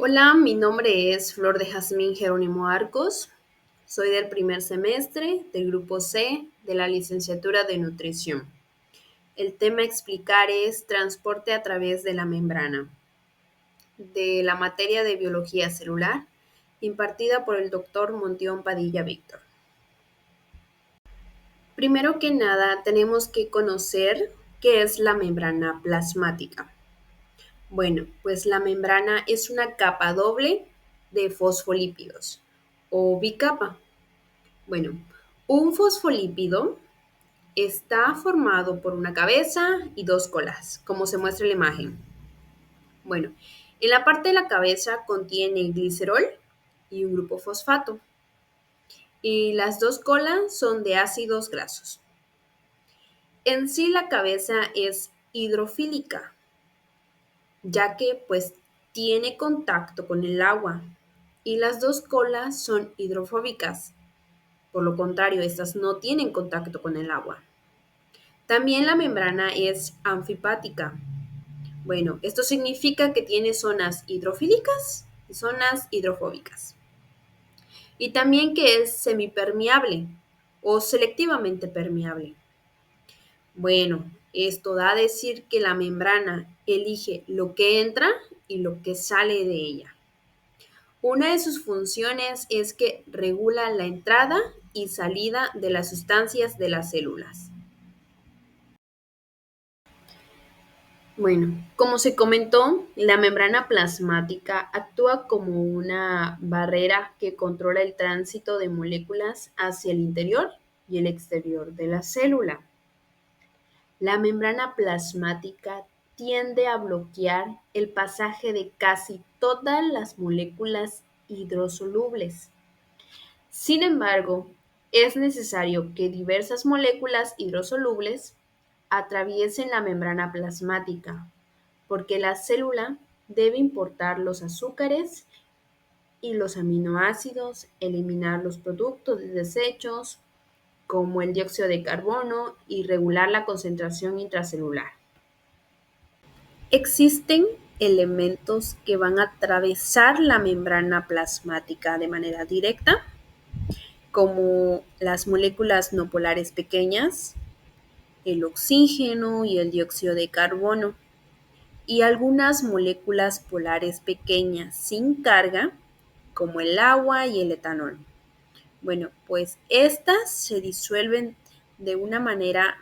Hola, mi nombre es Flor de Jazmín Jerónimo Arcos. Soy del primer semestre del grupo C de la licenciatura de nutrición. El tema a explicar es transporte a través de la membrana, de la materia de biología celular, impartida por el doctor Montión Padilla Víctor. Primero que nada, tenemos que conocer qué es la membrana plasmática. Bueno, pues la membrana es una capa doble de fosfolípidos o bicapa. Bueno, un fosfolípido está formado por una cabeza y dos colas, como se muestra en la imagen. Bueno, en la parte de la cabeza contiene glicerol y un grupo fosfato, y las dos colas son de ácidos grasos. En sí la cabeza es hidrofílica, ya que pues tiene contacto con el agua, y las dos colas son hidrofóbicas. Por lo contrario, estas no tienen contacto con el agua. También la membrana es anfipática. Bueno, esto significa que tiene zonas hidrofílicas y zonas hidrofóbicas. Y también que es semipermeable o selectivamente permeable. Bueno, esto da a decir que la membrana elige lo que entra y lo que sale de ella. Una de sus funciones es que regula la entrada y salida de las sustancias de las células. Bueno, como se comentó, la membrana plasmática actúa como una barrera que controla el tránsito de moléculas hacia el interior y el exterior de la célula. La membrana plasmática tiende a bloquear el pasaje de casi todas las moléculas hidrosolubles. Sin embargo, es necesario que diversas moléculas hidrosolubles atraviesen la membrana plasmática, porque la célula debe importar los azúcares y los aminoácidos, eliminar los productos de desechos, como el dióxido de carbono, y regular la concentración intracelular. Existen elementos que van a atravesar la membrana plasmática de manera directa, como las moléculas no polares pequeñas, el oxígeno y el dióxido de carbono, y algunas moléculas polares pequeñas sin carga, como el agua y el etanol. Bueno, pues estas se disuelven de una manera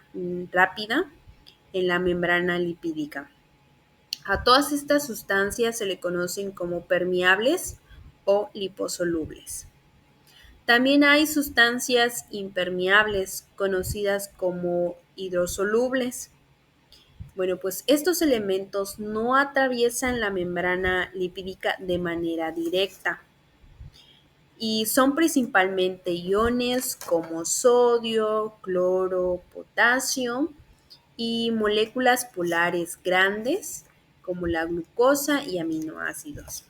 rápida en la membrana lipídica. A todas estas sustancias se le conocen como permeables o liposolubles. También hay sustancias impermeables conocidas como hidrosolubles. Bueno, pues estos elementos no atraviesan la membrana lipídica de manera directa y son principalmente iones como sodio, cloro, potasio y moléculas polares grandes como la glucosa y aminoácidos.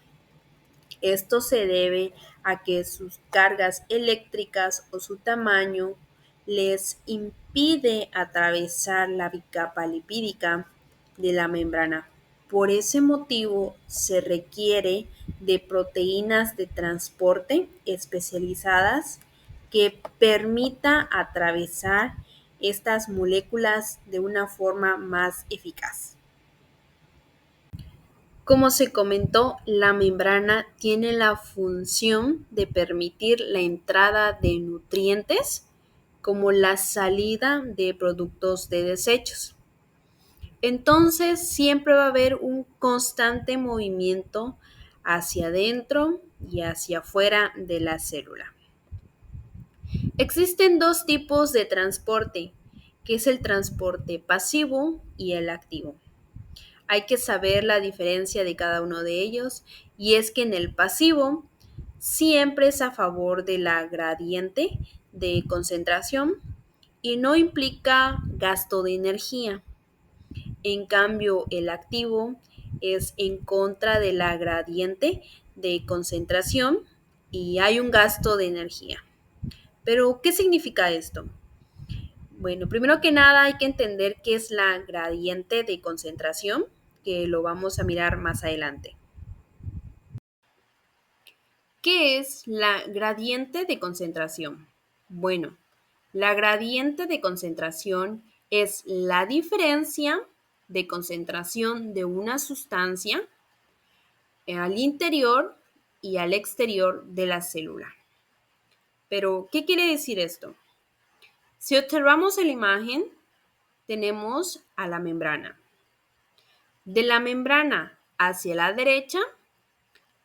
Esto se debe a que sus cargas eléctricas o su tamaño les impide atravesar la bicapa lipídica de la membrana. Por ese motivo se requiere de proteínas de transporte especializadas que permita atravesar estas moléculas de una forma más eficaz. Como se comentó, la membrana tiene la función de permitir la entrada de nutrientes como la salida de productos de desechos. Entonces, siempre va a haber un constante movimiento hacia adentro y hacia afuera de la célula. Existen dos tipos de transporte, que es el transporte pasivo y el activo. Hay que saber la diferencia de cada uno de ellos, y es que en el pasivo siempre es a favor de la gradiente de concentración y no implica gasto de energía. En cambio, el activo es en contra de la gradiente de concentración y hay un gasto de energía. Pero, ¿qué significa esto? Bueno, primero que nada hay que entender qué es la gradiente de concentración, que lo vamos a mirar más adelante. ¿Qué es la gradiente de concentración? Bueno, la gradiente de concentración es la diferencia de concentración de una sustancia al interior y al exterior de la célula. Pero, ¿qué quiere decir esto? Si observamos en la imagen, tenemos a la membrana. De la membrana hacia la derecha,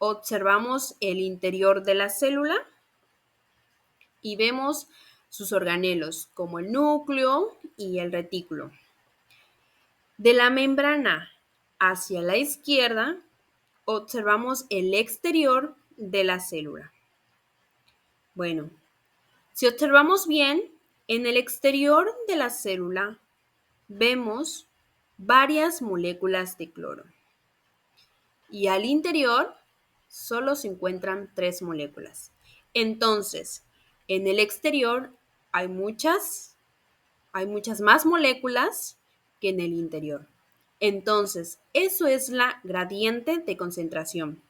observamos el interior de la célula y vemos sus organelos, como el núcleo y el retículo. De la membrana hacia la izquierda, observamos el exterior de la célula. Bueno, si observamos bien, en el exterior de la célula vemos varias moléculas de cloro y al interior solo se encuentran 3 moléculas. Entonces, en el exterior hay muchas más moléculas que en el interior. Entonces, eso es la gradiente de concentración.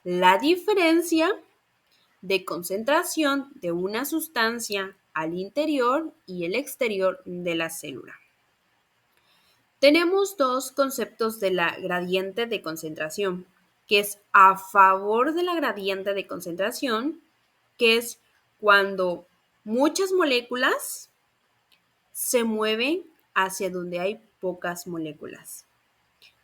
La diferencia de concentración de una sustancia al interior y el exterior de la célula. Tenemos dos conceptos de la gradiente de concentración, que es a favor de la gradiente de concentración, que es cuando muchas moléculas se mueven hacia donde hay pocas moléculas.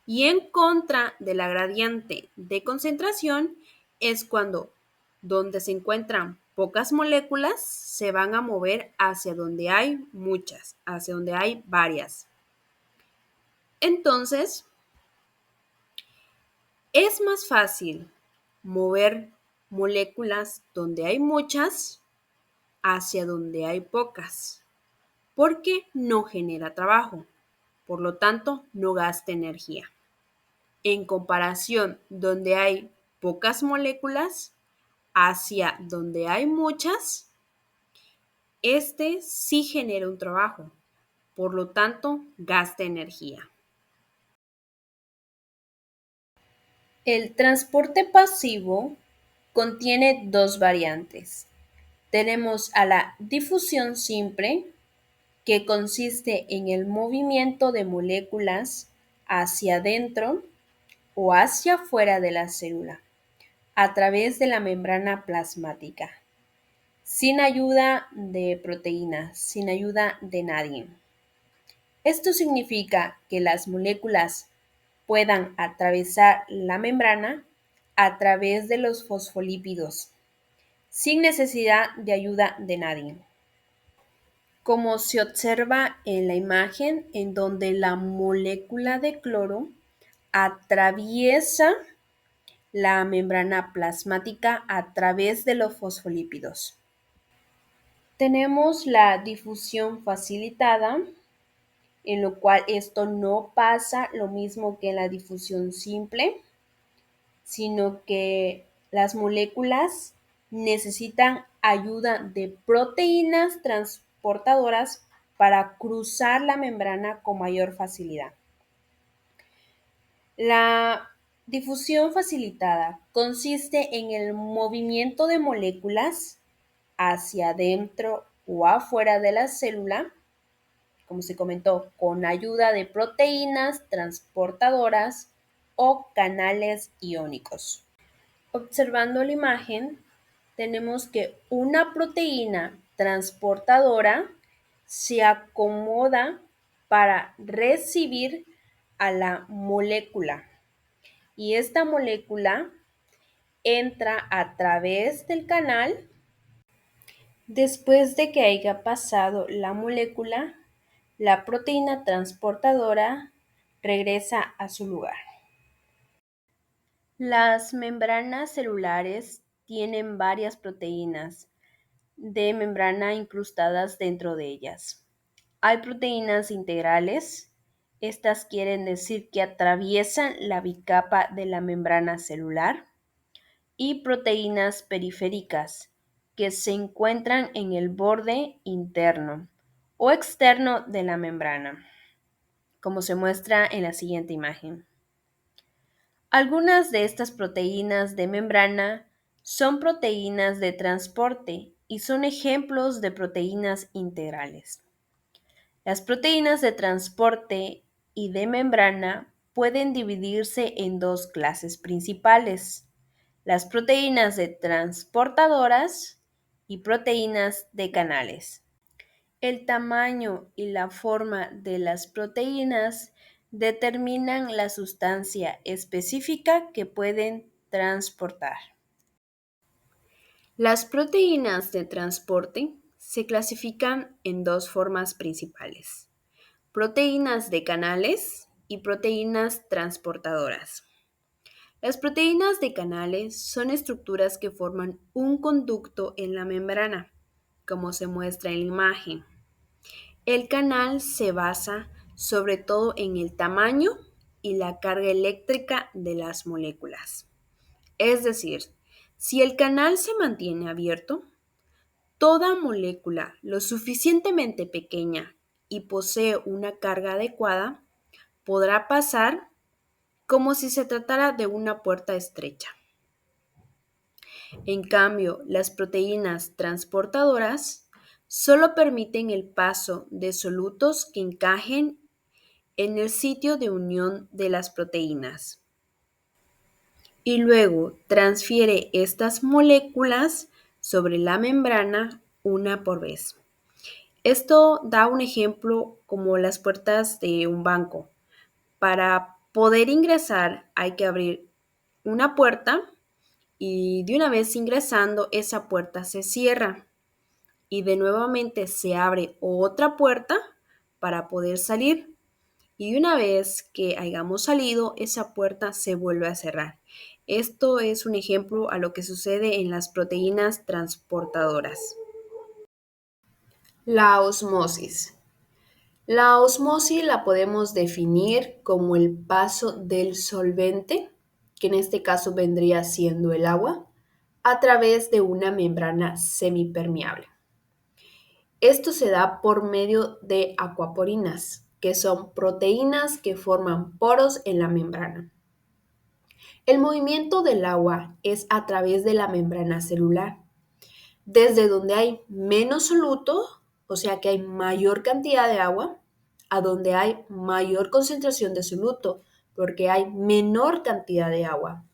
Y en contra de la gradiente de concentración es cuando donde se encuentran pocas moléculas se van a mover hacia donde hay muchas, hacia donde hay varias. Entonces, es más fácil mover moléculas donde hay muchas hacia donde hay pocas, porque no genera trabajo, por lo tanto, no gasta energía. En comparación, donde hay pocas moléculas hacia donde hay muchas, este sí genera un trabajo, por lo tanto, gasta energía. El transporte pasivo contiene dos variantes. Tenemos a la difusión simple, que consiste en el movimiento de moléculas hacia adentro o hacia afuera de la célula, a través de la membrana plasmática, sin ayuda de proteínas, sin ayuda de nadie. Esto significa que las moléculas puedan atravesar la membrana a través de los fosfolípidos, sin necesidad de ayuda de nadie. Como se observa en la imagen, en donde la molécula de cloro atraviesa la membrana plasmática a través de los fosfolípidos. Tenemos la difusión facilitada, en lo cual esto no pasa lo mismo que en la difusión simple, sino que las moléculas necesitan ayuda de proteínas transportadoras para cruzar la membrana con mayor facilidad. La difusión facilitada consiste en el movimiento de moléculas hacia adentro o afuera de la célula, como se comentó, con ayuda de proteínas transportadoras o canales iónicos. Observando la imagen, tenemos que una proteína transportadora se acomoda para recibir a la molécula y esta molécula entra a través del canal. Después de que haya pasado la molécula, la proteína transportadora regresa a su lugar. Las membranas celulares tienen varias proteínas de membrana incrustadas dentro de ellas. Hay proteínas integrales. Estas quieren decir que atraviesan la bicapa de la membrana celular. Y proteínas periféricas, que se encuentran en el borde interno o externo de la membrana, como se muestra en la siguiente imagen. Algunas de estas proteínas de membrana son proteínas de transporte y son ejemplos de proteínas integrales. Las proteínas de transporte y de membrana pueden dividirse en dos clases principales: las proteínas de transportadoras y proteínas de canales. El tamaño y la forma de las proteínas determinan la sustancia específica que pueden transportar. Las proteínas de transporte se clasifican en dos formas principales: proteínas de canales y proteínas transportadoras. Las proteínas de canales son estructuras que forman un conducto en la membrana, como se muestra en la imagen. El canal se basa sobre todo en el tamaño y la carga eléctrica de las moléculas. Es decir, si el canal se mantiene abierto, toda molécula lo suficientemente pequeña y posee una carga adecuada podrá pasar como si se tratara de una puerta estrecha. En cambio, las proteínas transportadoras solo permiten el paso de solutos que encajen en el sitio de unión de las proteínas y luego transfiere estas moléculas sobre la membrana una por vez. Esto da un ejemplo como las puertas de un banco. Para poder ingresar hay que abrir una puerta y de una vez ingresando esa puerta se cierra y de nuevamente se abre otra puerta para poder salir y una vez que hayamos salido esa puerta se vuelve a cerrar. Esto es un ejemplo a lo que sucede en las proteínas transportadoras. La osmosis. La osmosis la podemos definir como el paso del solvente, que en este caso vendría siendo el agua, a través de una membrana semipermeable. Esto se da por medio de acuaporinas, que son proteínas que forman poros en la membrana. El movimiento del agua es a través de la membrana celular, desde donde hay menos soluto, o sea que hay mayor cantidad de agua, a donde hay mayor concentración de soluto, porque hay menor cantidad de agua.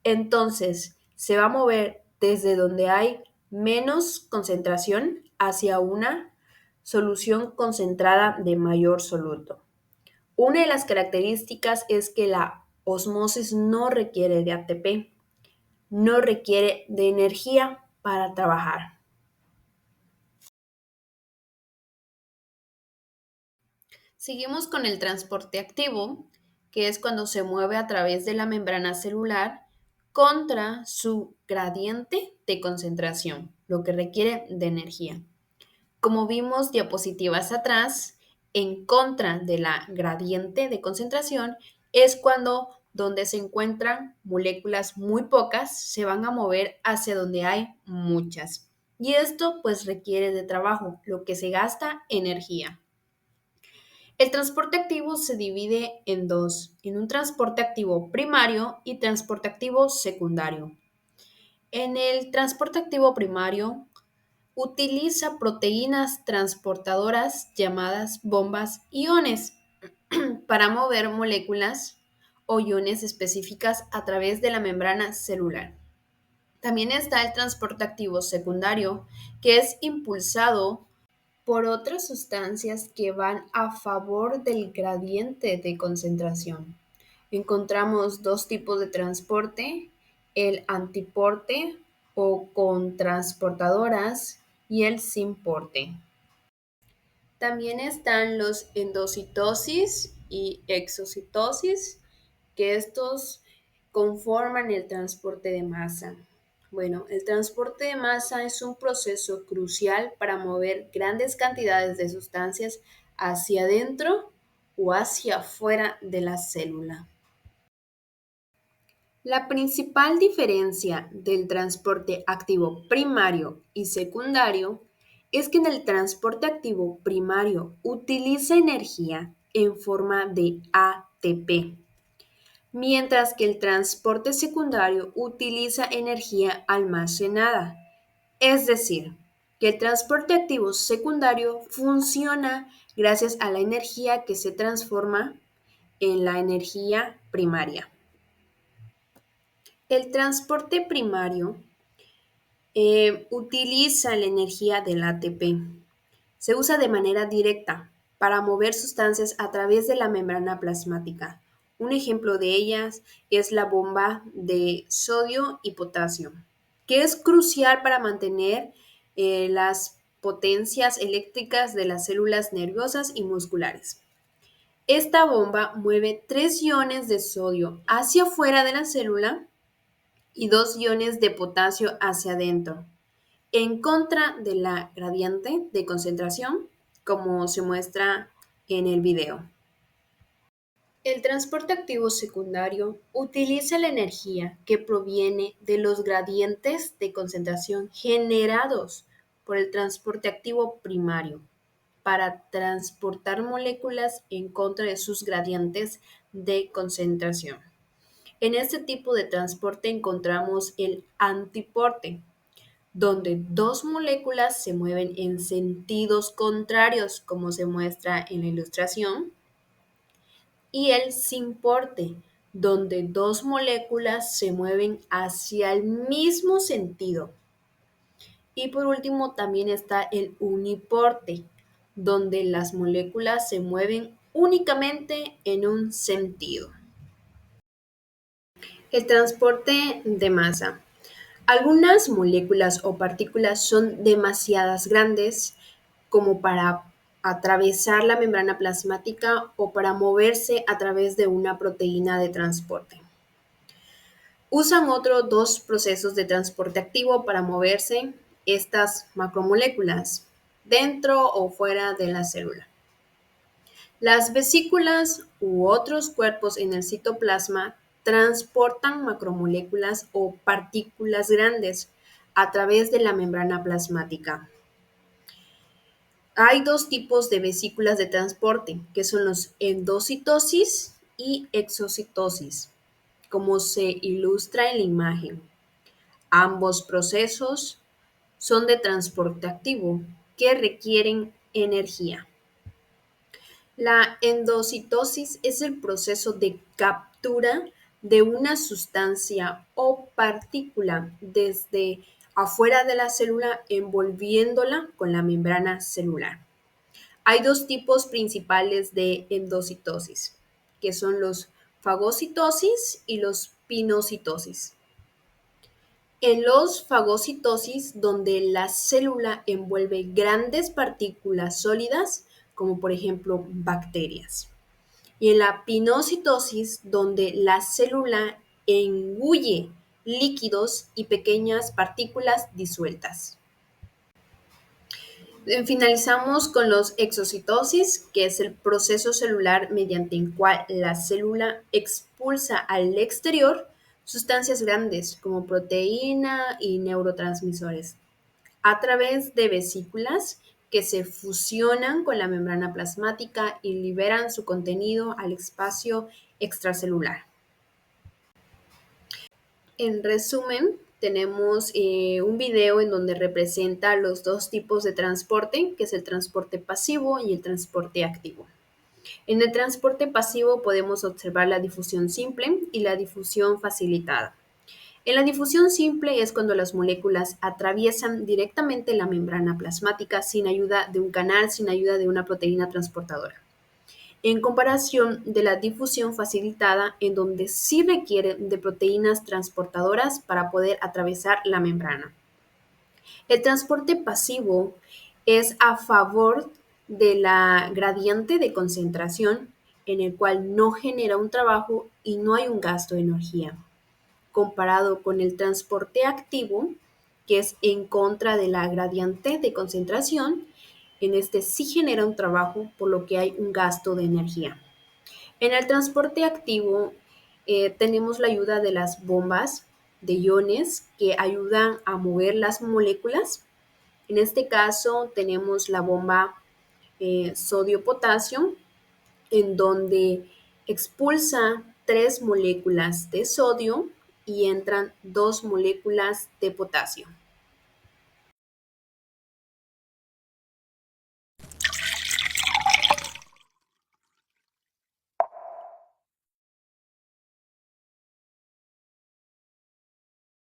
Entonces, se va a mover desde donde hay menos concentración hacia una solución concentrada de mayor soluto. Una de las características es que la osmosis no requiere de ATP, no requiere de energía para trabajar. Seguimos con el transporte activo, que es cuando se mueve a través de la membrana celular contra su gradiente de concentración, lo que requiere de energía. Como vimos diapositivas atrás, en contra de la gradiente de concentración es cuando donde se encuentran moléculas muy pocas se van a mover hacia donde hay muchas. Y esto pues requiere de trabajo, lo que se gasta energía. El transporte activo se divide en dos, en un transporte activo primario y transporte activo secundario. En el transporte activo primario utiliza proteínas transportadoras llamadas bombas iones para mover moléculas o iones específicas a través de la membrana celular. También está el transporte activo secundario, que es impulsado por otras sustancias que van a favor del gradiente de concentración. Encontramos dos tipos de transporte: el antiporte o con transportadoras y el sin porte. También están los endocitosis y exocitosis, que estos conforman el transporte de masa. Bueno, el transporte de masa es un proceso crucial para mover grandes cantidades de sustancias hacia adentro o hacia afuera de la célula. La principal diferencia del transporte activo primario y secundario es que en el transporte activo primario utiliza energía en forma de ATP. mientras que el transporte secundario utiliza energía almacenada. Es decir, que el transporte activo secundario funciona gracias a la energía que se transforma en la energía primaria. El transporte primario utiliza la energía del ATP. Se usa de manera directa para mover sustancias a través de la membrana plasmática. Un ejemplo de ellas es la bomba de sodio y potasio, que es crucial para mantener las potencias eléctricas de las células nerviosas y musculares. Esta bomba mueve 3 iones de sodio hacia afuera de la célula y 2 iones de potasio hacia adentro, en contra de la gradiente de concentración, como se muestra en el video. El transporte activo secundario utiliza la energía que proviene de los gradientes de concentración generados por el transporte activo primario para transportar moléculas en contra de sus gradientes de concentración. En este tipo de transporte encontramos el antiporte, donde dos moléculas se mueven en sentidos contrarios, como se muestra en la ilustración, y el simporte, donde dos moléculas se mueven hacia el mismo sentido. Y por último también está el uniporte, donde las moléculas se mueven únicamente en un sentido. El transporte de masa. Algunas moléculas o partículas son demasiadas grandes como para atravesar la membrana plasmática o para moverse a través de una proteína de transporte. Usan otros dos procesos de transporte activo para moverse estas macromoléculas dentro o fuera de la célula. Las vesículas u otros cuerpos en el citoplasma transportan macromoléculas o partículas grandes a través de la membrana plasmática. Hay dos tipos de vesículas de transporte, que son los endocitosis y exocitosis, como se ilustra en la imagen. Ambos procesos son de transporte activo que requieren energía. La endocitosis es el proceso de captura de una sustancia o partícula desde afuera de la célula envolviéndola con la membrana celular. Hay dos tipos principales de endocitosis, que son los fagocitosis y los pinocitosis. En los fagocitosis, donde la célula envuelve grandes partículas sólidas, como por ejemplo bacterias. Y en la pinocitosis, donde la célula engulle líquidos y pequeñas partículas disueltas. Finalizamos con los exocitosis, que es el proceso celular mediante el cual la célula expulsa al exterior sustancias grandes como proteína y neurotransmisores a través de vesículas que se fusionan con la membrana plasmática y liberan su contenido al espacio extracelular. En resumen, tenemos un video en donde representa los dos tipos de transporte, que es el transporte pasivo y el transporte activo. En el transporte pasivo podemos observar la difusión simple y la difusión facilitada. En la difusión simple es cuando las moléculas atraviesan directamente la membrana plasmática sin ayuda de un canal, sin ayuda de una proteína transportadora, en comparación de la difusión facilitada, en donde sí requiere de proteínas transportadoras para poder atravesar la membrana. El transporte pasivo es a favor de la gradiente de concentración, en el cual no genera un trabajo y no hay un gasto de energía, comparado con el transporte activo, que es en contra de la gradiente de concentración. En este sí genera un trabajo, por lo que hay un gasto de energía. En el transporte activo tenemos la ayuda de las bombas de iones que ayudan a mover las moléculas. En este caso tenemos la bomba sodio-potasio, en donde expulsa 3 moléculas de sodio y entran 2 moléculas de potasio.